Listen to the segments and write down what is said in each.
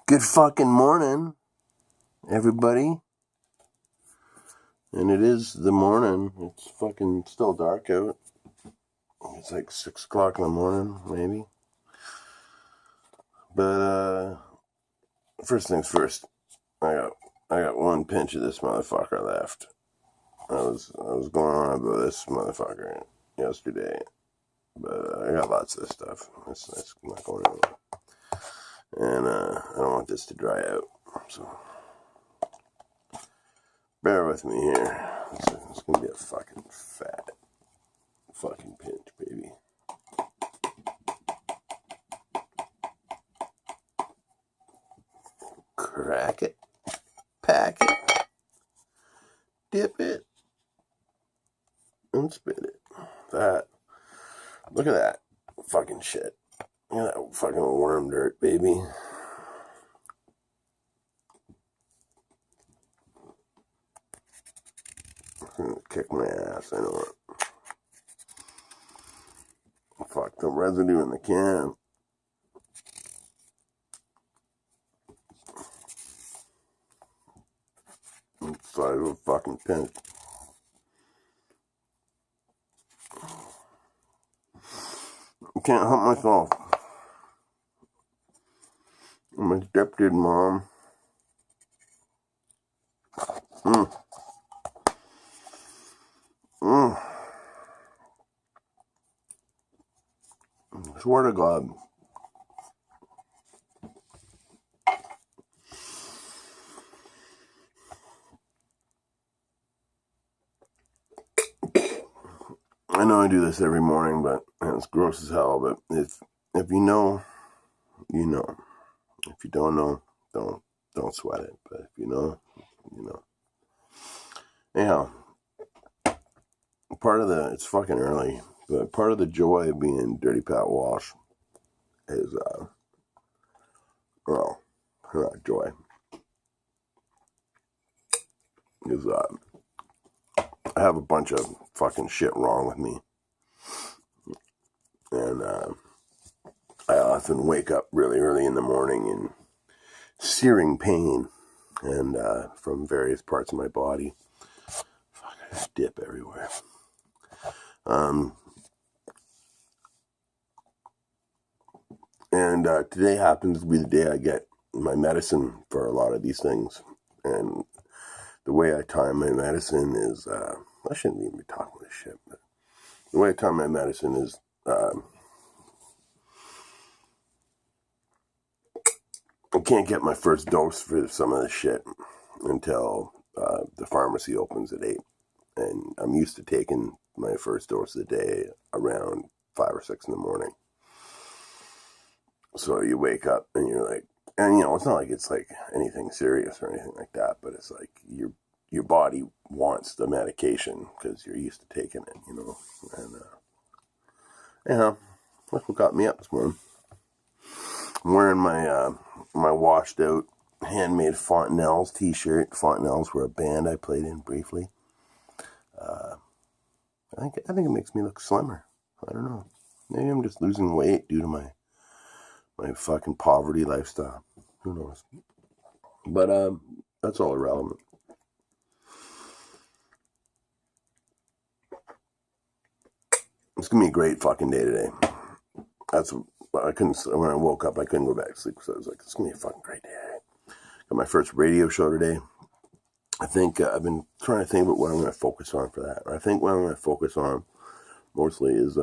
Good fucking morning, everybody. And it is the morning. It's fucking still dark out. It's like 6 o'clock in the morning, maybe. But first things first. I got one pinch of this motherfucker left. I was going on about this motherfucker yesterday, but I got lots of this stuff. It's not going anywhere. And I don't want this to dry out, so bear with me here. It's gonna be a fucking fat fucking pinch, baby. Crack it, pack it, dip it, and spit it. Look at that fucking shit. Look at that fucking worm dirt, baby. I'm gonna kick my ass, I know it. Fuck the residue in the can. Size of a fucking pinch. I can't help myself. I'm adopted, Mom. I swear to God. I know I do this every morning, but it's gross as hell. But if you know, you know. If you don't know, don't sweat it. But if you know, you know. Anyhow, it's fucking early, but part of the joy of being Dirty Pat Walsh is, well, not joy, is, I have a bunch of fucking shit wrong with me. And, I often wake up really early in the morning in searing pain and, from various parts of my body. Fuck, I just dip everywhere. And today happens to be the day I get my medicine for a lot of these things. And the way I time my medicine is, I shouldn't even be talking this shit, but the way I time my medicine is, I can't get my first dose for some of this shit until the pharmacy opens at 8. And I'm used to taking my first dose of the day around 5 or 6 in the morning. So you wake up and you're like, and it's not like it's like anything serious or anything like that, but it's like your body wants the medication because you're used to taking it, And that's what got me up this morning. I'm wearing my my washed out handmade Fontanelles t-shirt. Fontanelles were a band I played in briefly. I think it makes me look slimmer. I don't know. Maybe I'm just losing weight due to my fucking poverty lifestyle. Who knows? But that's all irrelevant. It's gonna be a great fucking day today. That's when I woke up, I couldn't go back to sleep because I was like, it's gonna be a fucking great day today. Got my first radio show today. I think I've been trying to think about what I'm going to focus on for that. I think what I'm going to focus on mostly is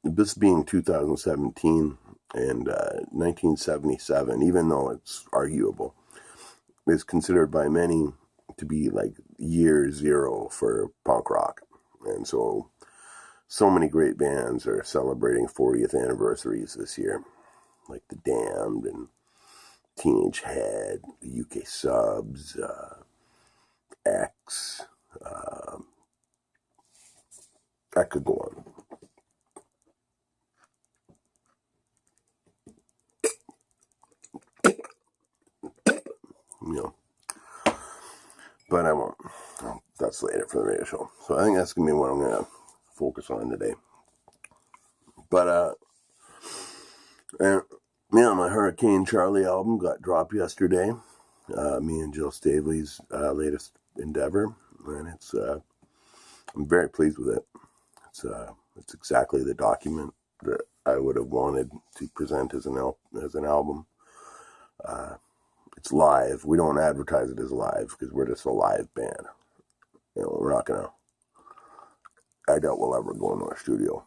this being 2017 and 1977, even though it's arguable, is considered by many to be like year zero for punk rock. And so many great bands are celebrating 40th anniversaries this year, like The Damned and Teenage Head, the UK Subs, X, I could go on. But I won't. That's later for the radio show. So I think that's going to be what I'm going to focus on today. But, and Yeah, my Hurricane Charlie album got dropped yesterday. Me and Jill Staveley's latest endeavor, and I'm very pleased with it. It's exactly the document that I would have wanted to present as an album. It's live. We don't advertise it as live because we're just a live band. We're not gonna. I doubt we'll ever go into our studio.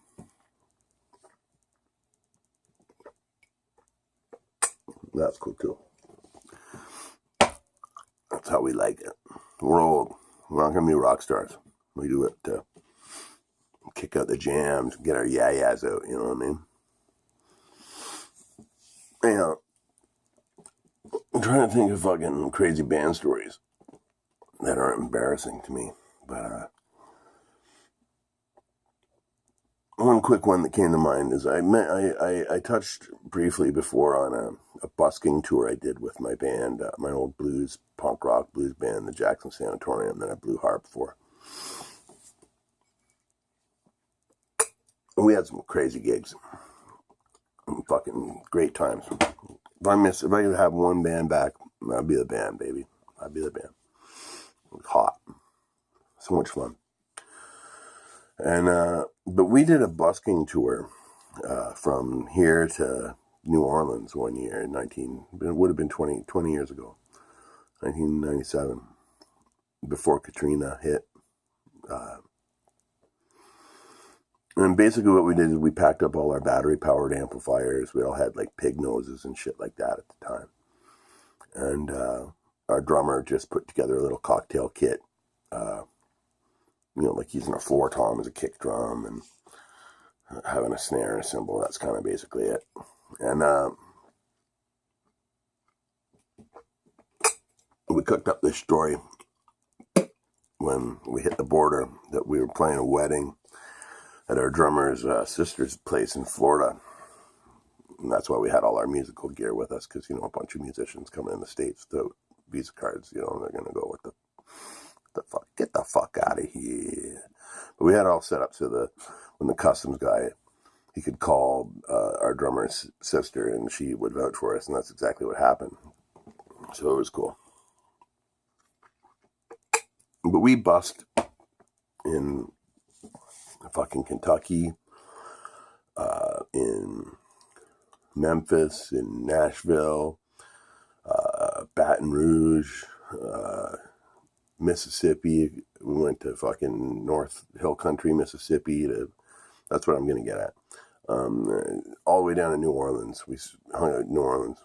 That's cool too. That's how we like it. We're old. We're not gonna be rock stars. We do it to kick out the jams, get our yayas out. You know what I mean? I'm trying to think of fucking crazy band stories that aren't embarrassing to me. But one quick one that came to mind is I touched briefly before on a busking tour I did with my band, my old punk rock blues band, the Jackson Sanatorium, that I blew harp for. And we had some crazy gigs. Fucking great times. If I could have one band back, I'd be the band, baby. I'd be the band. It was hot. So much fun. And but we did a busking tour from here to New Orleans one year in it would have been 20 years ago, 1997, before Katrina hit. And basically what we did is we packed up all our battery-powered amplifiers. We all had like pig noses and shit like that at the time. And our drummer just put together a little cocktail kit, like using a floor tom as a kick drum and having a snare and a cymbal. That's kind of basically it. And we cooked up this story when we hit the border that we were playing a wedding at our drummer's sister's place in Florida. And that's why we had all our musical gear with us, because, a bunch of musicians coming in the States without Visa cards, they're going to go with the fuck, get the fuck out of here. But we had it all set up so when the customs guy, he could call our drummer's sister and she would vouch for us, and that's exactly what happened. So it was cool. But we busked in fucking Kentucky, in Memphis, in Nashville, Baton Rouge, Mississippi. We went to fucking North Hill Country, Mississippi. That's what I'm going to get at. All the way down to New Orleans. We hung out in New Orleans.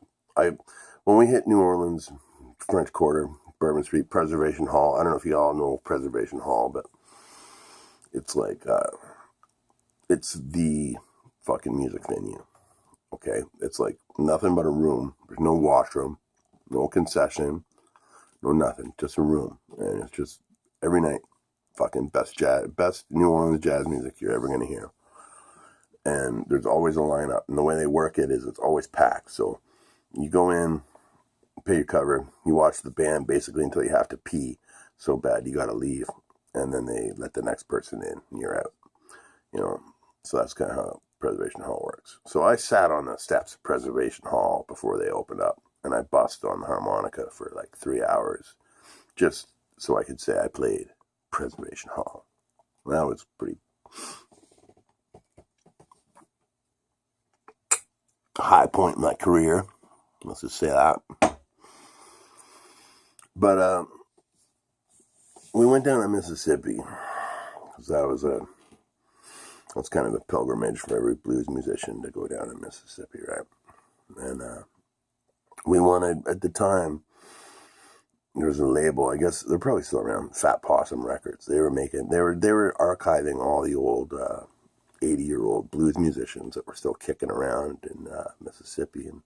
When we hit New Orleans, French Quarter, Bourbon Street, Preservation Hall. I don't know if you all know Preservation Hall, but it's like, it's the fucking music venue. Okay? It's like nothing but a room. There's no washroom, no concession, no nothing. Just a room. And it's just every night, fucking best New Orleans jazz music you're ever going to hear. And there's always a lineup. And the way they work it is it's always packed. So you go in, pay your cover, you watch the band basically until you have to pee so bad you got to leave. And then they let the next person in and you're out. So that's kind of how Preservation Hall works. So I sat on the steps of Preservation Hall before they opened up. And I busted on the harmonica for like 3 hours just so I could say I played Preservation Hall. That was pretty high point in my career. Let's just say that. But we went down to Mississippi because that's kind of a pilgrimage for every blues musician to go down to Mississippi, right? And we wanted, at the time, there was a label, I guess they're probably still around, Fat Possum Records. They were archiving all the old 80-year-old blues musicians that were still kicking around in Mississippi, and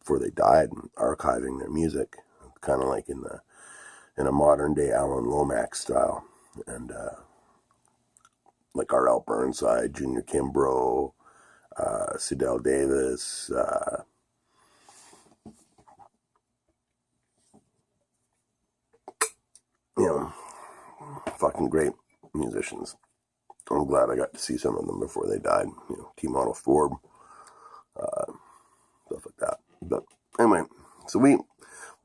before they died, and archiving their music, kind of like in a modern day Alan Lomax style, and like R.L. Burnside, Junior Kimbrough, Sidell Davis, fucking great musicians. I'm glad I got to see some of them before they died. T. Model Ford, the Anyway, so we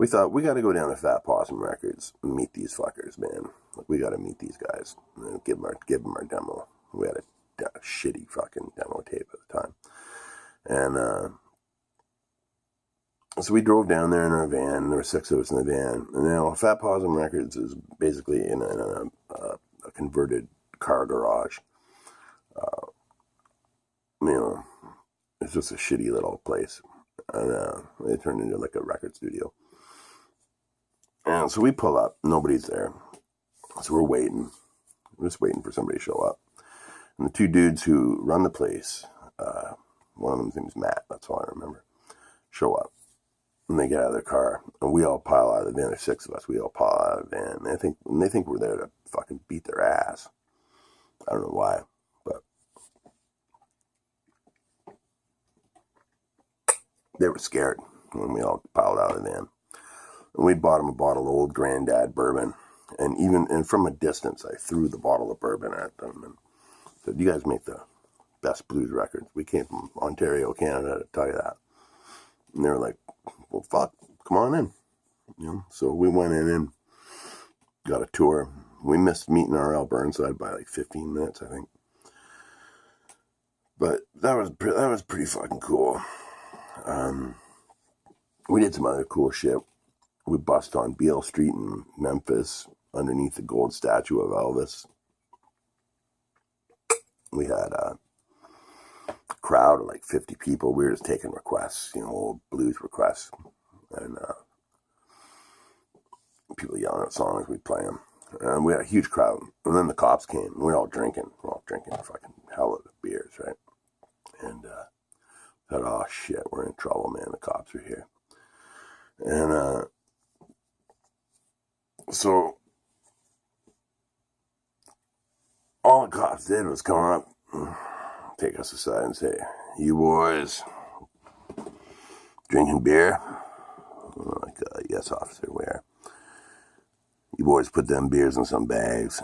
thought we got to go down to Fat Possum Records and meet these fuckers, man. Like, we got to meet these guys and give them our demo. We had a shitty fucking demo tape at the time, and so we drove down there in our van. And there were 6 of us in the van, and now Fat Possum Records is basically in a converted car garage. It's just a shitty little place, and it turned into like a record studio. And so we pull up, nobody's there, so we're just waiting for somebody to show up. And the 2 dudes who run the place, one of them's name is Matt, that's all I remember, show up. And they get out of their car, and we all pile out of the van. There's 6 of us. We all pile out of the van. And they think we're there to fucking beat their ass. I don't know why, but they were scared when we all piled out of the van. And we bought them a bottle of Old Granddad bourbon. And from a distance, I threw the bottle of bourbon at them and said, "You guys make the best blues records. We came from Ontario, Canada, to tell you that." And they were like, "Well, fuck, come on in." So we went in and got a tour. We missed meeting R.L. Burnside by like 15 minutes, I think. But that was pretty fucking cool. We did some other cool shit. We bust on Beale Street in Memphis underneath the gold statue of Elvis. We had a crowd of like 50 people. We were just taking requests, old blues requests. And people yelling out songs, we'd play them. And we had a huge crowd. And then the cops came. And we were all drinking. We're all drinking a fucking hell of beers, right? And thought, oh shit, we're in trouble, man. The cops are here. And so all the cops did was come up, take us aside and say, "You boys drinking beer?" We're like, "Yes, officer, where?" "You boys put them beers in some bags."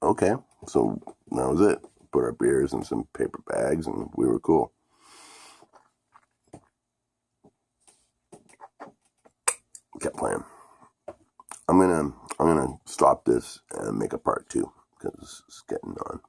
Okay, so that was it. Put our beers in some paper bags, and we were cool. Kept playing. I'm gonna stop this and make a part 2 because it's getting on.